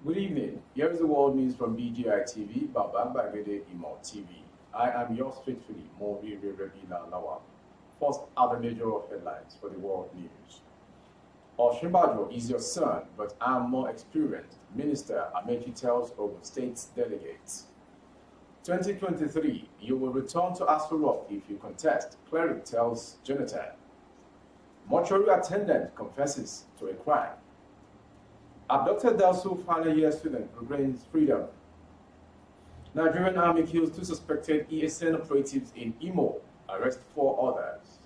Good evening. Here is the world news from BGI TV, Baba Bagede Imo TV. I am yours faithfully, Mori Rêmánd. First are the major headlines for the world news. Førciblē is your son, but I'm more experienced, Minister Ekiti tells Ogun State's delegates. 2023, you will return to Aso Rock if you contest, cleric tells Jonathan. Mortuary attendant confesses to a crime. Abducted Delsu final year student regains freedom. Nigerian army kills 2 suspected ESN operatives in Imo, arrest 4 others.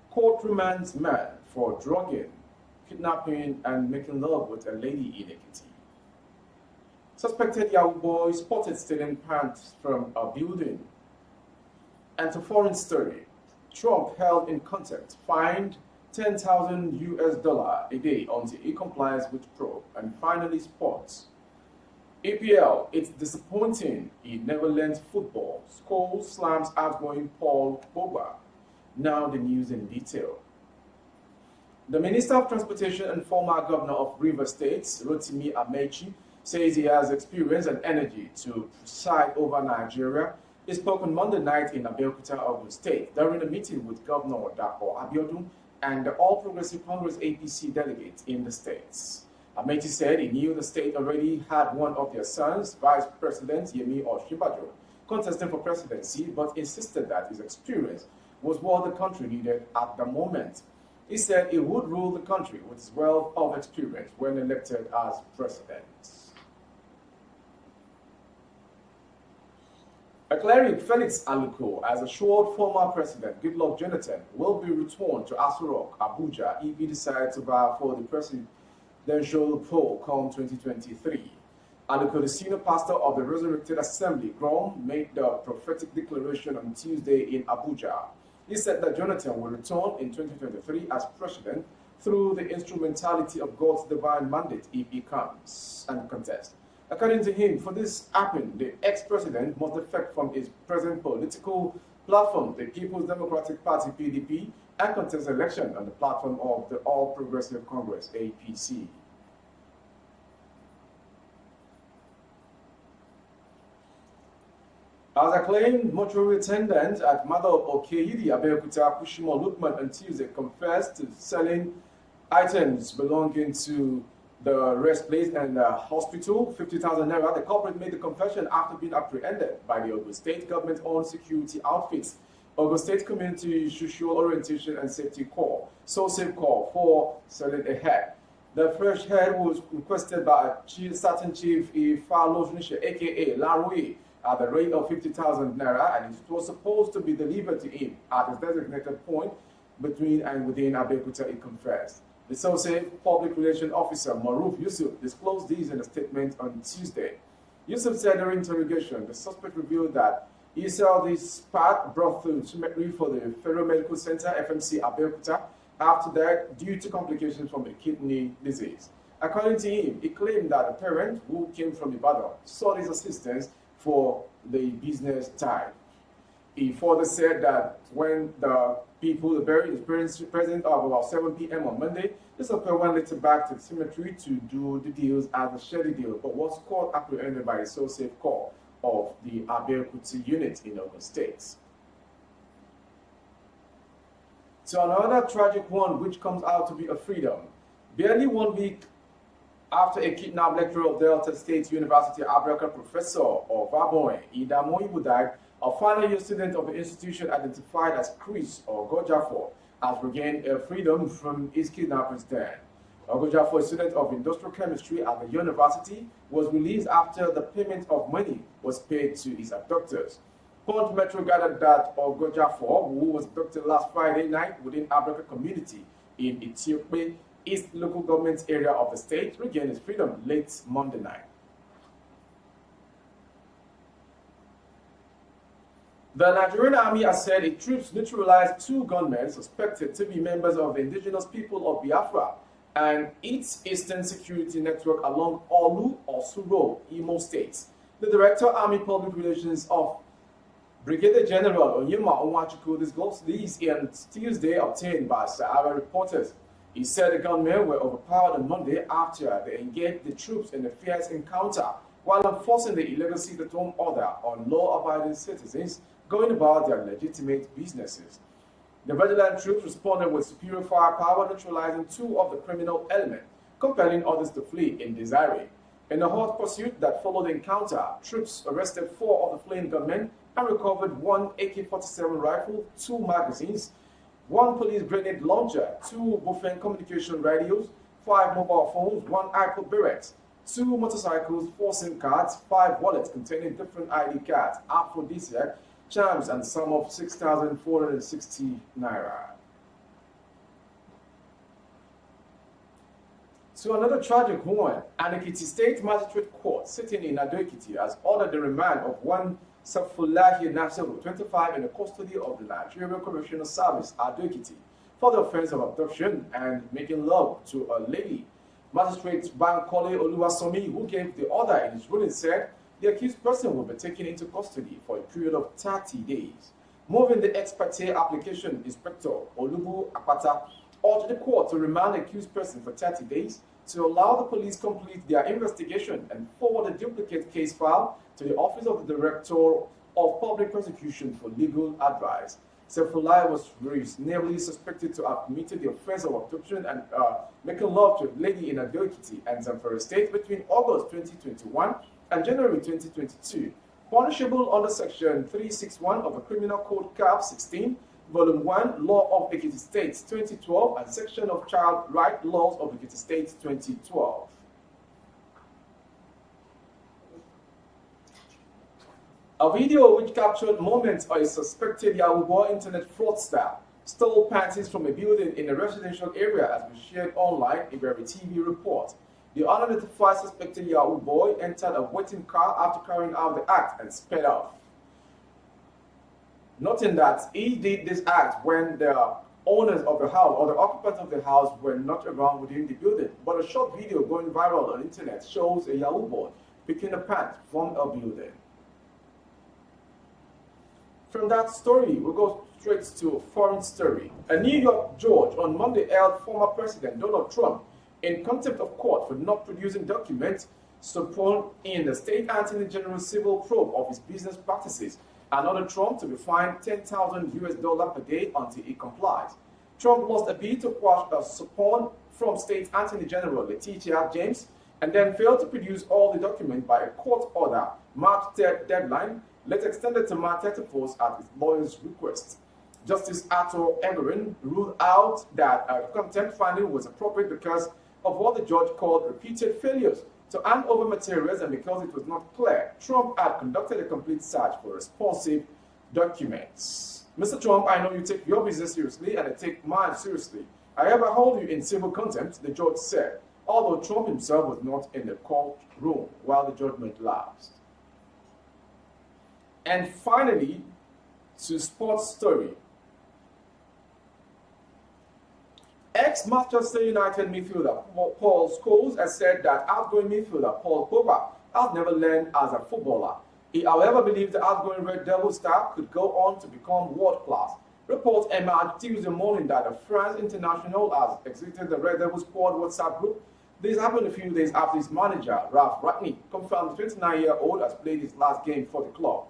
Court remands man for drugging, kidnapping, and making love with a lady in Ekiti. Suspected Yahoo boy spotted stealing pants from a building. And to foreign story, Trump held in contempt, fined $10,000 a day until he complies with probe. And finally, sports. APL, it's disappointing he never learned football. Cóurt slams outgoing Paul Pogba. Now the news in detail. The Minister of Transportation and former Governor of Rivers State, Rêmánd, says he has experience and energy to preside over Nigeria. He spoke on Monday night in Abeokuta, Ogun State, during a meeting with Governor Dapo Abiodun and the All Progressive Congress APC delegates in the states. Amechi said he knew the state already had one of their sons, Vice President Førciblē, contesting for presidency, but insisted that his experience was what the country needed at the moment. He said he would rule the country with his wealth of experience when elected as president. A cleric, Felix Aluko, as assured former President DRÚGG1NG will be returned to Aso Rock, Abuja, if he decides to vie for the presidential poll come 2023. Aluko, the senior pastor of the Resurrected Assembly, GROM, made the prophetic declaration on Tuesday in Abuja. He said that Jonathan will return in 2023 as president through the instrumentality of God's divine mandate if he comes and contests. According to him, for this happen, the ex-president must defect from his present political platform, the People's Democratic Party (PDP), and contest election on the platform of the All Progressive Congress (APC). As acclaimed mortuary attendant at Mother of Ekiti, Abeokuta, Pushimo Lukman on Tuesday confessed to selling items belonging to the rest place and the hospital, 50,000 naira. The culprit made the confession after being apprehended by the Ogun State government-owned security outfits, Ogun State Community Social Orientation and Safety Corps, SOSAFE Corps, for selling a head. The fresh head was requested by a certain chief Vญี0LÂT10N, aka Larui, at the rate of 50,000 naira, and it was supposed to be delivered to him at his designated point between and within Abeokuta, he confessed. The SOSAFE Public Relations Officer Maruf Yusuf disclosed these in a statement on Tuesday. Yusuf said during interrogation, the suspect revealed that he saw this part brought to Sumedri for the Federal Medical Center, FMC Abeokuta, after that due to complications from a kidney disease. According to him, he claimed that a parent who came from Ibadan sought his assistance for the business time. He further said that when the buried his parents present of about 7 p.m. on Monday, the suspect went later back to the cemetery to do the deals as a shady deal, but was caught apprehended by the SOSAFE Corps of the Abeokuta unit in Ogun State. So another tragic one which comes out to be a freedom. Barely 1 week after a kidnapped lecturer of Delta State University, Abraka professor of Vaboy, Idamoibu died, a final year student of the institution identified as Chris Ogojafo has regained freedom from his kidnapper's den. Ogojafo, a student of industrial chemistry at the university, was released after the payment of money was paid to his abductors. Punch Metro gathered that Ogojafo, who was abducted last Friday night within Abraka community in Ethiopia, East local government area of the state, regained his freedom late Monday night. The Nigerian army has said its troops neutralized 2 gunmen suspected to be members of the indigenous people of Biafra and its eastern security network along Olu or Suro, Imo State. The Director, Army Public Relations of Brigadier General Onyema Onwachukwu disclosed these on Tuesday, obtained by Sahara reporters. He said the gunmen were overpowered on Monday after they engaged the troops in a fierce encounter while enforcing the illegal sit-at-home order on law-abiding citizens going about their legitimate businesses. The vigilant troops responded with superior firepower, neutralizing two of the criminal elements, compelling others to flee in disarray. In a hot pursuit that followed the encounter, troops arrested 4 of the fleeing gunmen and recovered 1 AK-47 rifle, 2 magazines, 1 police grenade launcher, 2 Bofeng communication radios, 5 mobile phones, 1 iPod barracks, 2 motorcycles, 4 SIM cards, 5 wallets containing different ID cards, aphrodisiac, charms, and sum of 6,460 naira. So another tragic one, an Ekiti State Magistrate Court sitting in Ekiti has ordered the remand of one Førciblē, 25, in the custody of the Nigerian Correctional Service at Ekiti for the offense of abduction and making love to a lady. Magistrate Bankole Oluwasomi, who gave the order in his ruling, said the accused person will be taken into custody for a period of 30 days. Moving the ex parte application, Inspector Olubu Apata urged the court to remand the accused person for 30 days to allow the police complete their investigation and forward a duplicate case file to the Office of the Director of Public Prosecution for legal advice. Førciblē was reasonably suspected to have committed the offense of abduction and making love to a lady in Ekiti and Zamfara State between August 2021 and January 2022, punishable under Section 361 of the Criminal Code Cap 16, Volume 1, Law of Ekiti State 2012, and Section of Child Right Laws of Ekiti State 2012. A video which captured moments of a suspected Yahoo boy internet fraudster stole panties from a building in a residential area has been shared online, a very TV report. The unidentified suspected Yahoo boy entered a waiting car after carrying out the act and sped off. Noting that he did this act when the owners of the house or the occupants of the house were not around within the building. But a short video going viral on the internet shows a Yahoo boy picking a pant from a building. From that story, we go straight to a foreign story. A New York judge on Monday held former President Donald Trump in contempt of court for not producing documents supported in the state attorney general's civil probe of his business practices, and ordered Trump to be fined $10,000 per day until he complies. Trump lost a bid to quash a subpoena from State Attorney General Letitia James and then failed to produce all the documents by a court order. March 3rd deadline, later extended to March 31st at his lawyer's request. Justice Arthur Emerin ruled out that a contempt finding was appropriate because of what the judge called repeated failures to hand over materials and because it was not clear Trump had conducted a complete search for responsive documents. Mr. Trump, I know you take your business seriously and I take mine seriously. I ever hold you in civil contempt, the judge said, although Trump himself was not in the courtroom while the judgment lasted. And finally, to sports story. Ex-Manchester United midfielder Paul Scholes has said that outgoing midfielder Paul Pogba has never learned as a footballer. He, however, believes the outgoing Red Devil star could go on to become world-class. Reports emerged Tuesday morning that the France international has exited the Red Devil squad WhatsApp group. This happened a few days after his manager, Ralph Rangnick, confirmed the 29-year-old has played his last game for the club.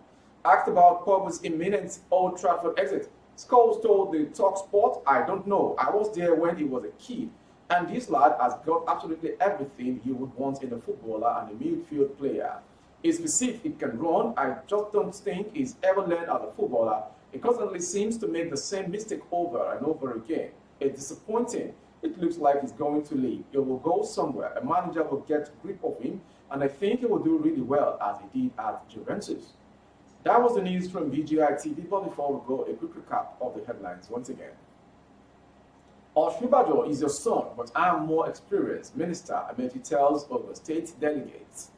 Asked about Pogba's imminent Old Trafford exit, Scholes told the TalkSport, "I don't know. I was there when he was a kid, and this lad has got absolutely everything you would want in a footballer and a midfield player. His physique, it can run. I just don't think he's ever learned as a footballer. He constantly seems to make the same mistake over and over again. It's disappointing. It looks like he's going to leave. He will go somewhere. A manager will get grip of him, and I think he will do really well as he did at Juventus." That was the news from Vİ0LÂT10N, but before we go, a quick recap of the headlines once again. Førciblē is your son, but I am more experienced, Minister Ekiti tells Ogun State delegates.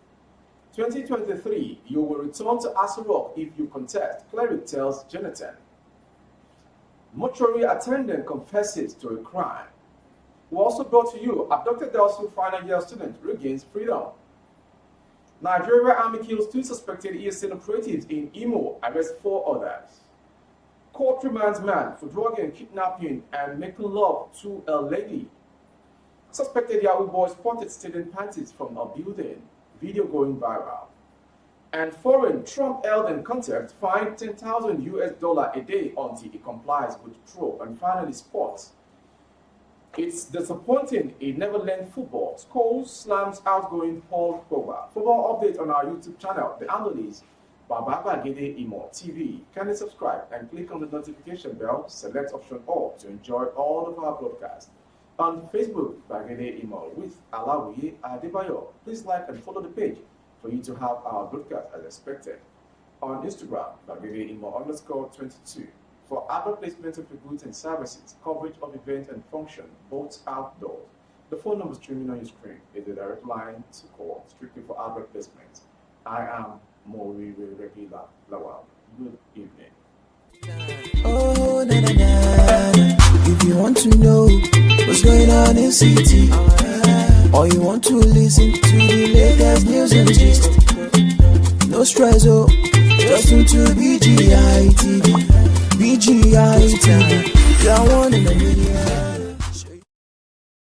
2023, you will return to Aso Rock if you contest, cleric tells Jonathan. Mortuary attendant confesses to a crime. We also brought to you, abducted Delsu final year student regains freedom. Nigeria Army kills 2 suspected ESN operatives in Imo, arrests 4 others. Court remands man for drug and kidnapping and making love to a lady. Suspected Yahoo boy spotted stealing panties from a building. Video going viral. And foreign, Trump held in contempt, fined $10,000 a day until he complies with probe. And finally, sports. It's disappointing he never learned football. Scholes slams outgoing Paul Pogba. Football update on our YouTube channel. The handle is Vญี0LÂT10N TV. Kindly subscribe and click on the notification bell. Select option all to enjoy all of our broadcasts. On Facebook, Vญี0LÂT10N with Alawiye Adebayo. Please like and follow the page for you to have our broadcast as expected. On Instagram, Vญี0LÂT10N_22. For advert placement of your goods and services, coverage of events and function, both outdoors. The phone number streaming on your screen is the direct line to call, strictly for advert placement. I am Vญี0LÂT10N. Good evening. Oh, na na na. If you want to know what's going on in city, or you want to listen to the latest news and gist, no stress, oh, just tune to Vฉิ่0LÂT10N. VÏ0LÂT10N, you're one in a million.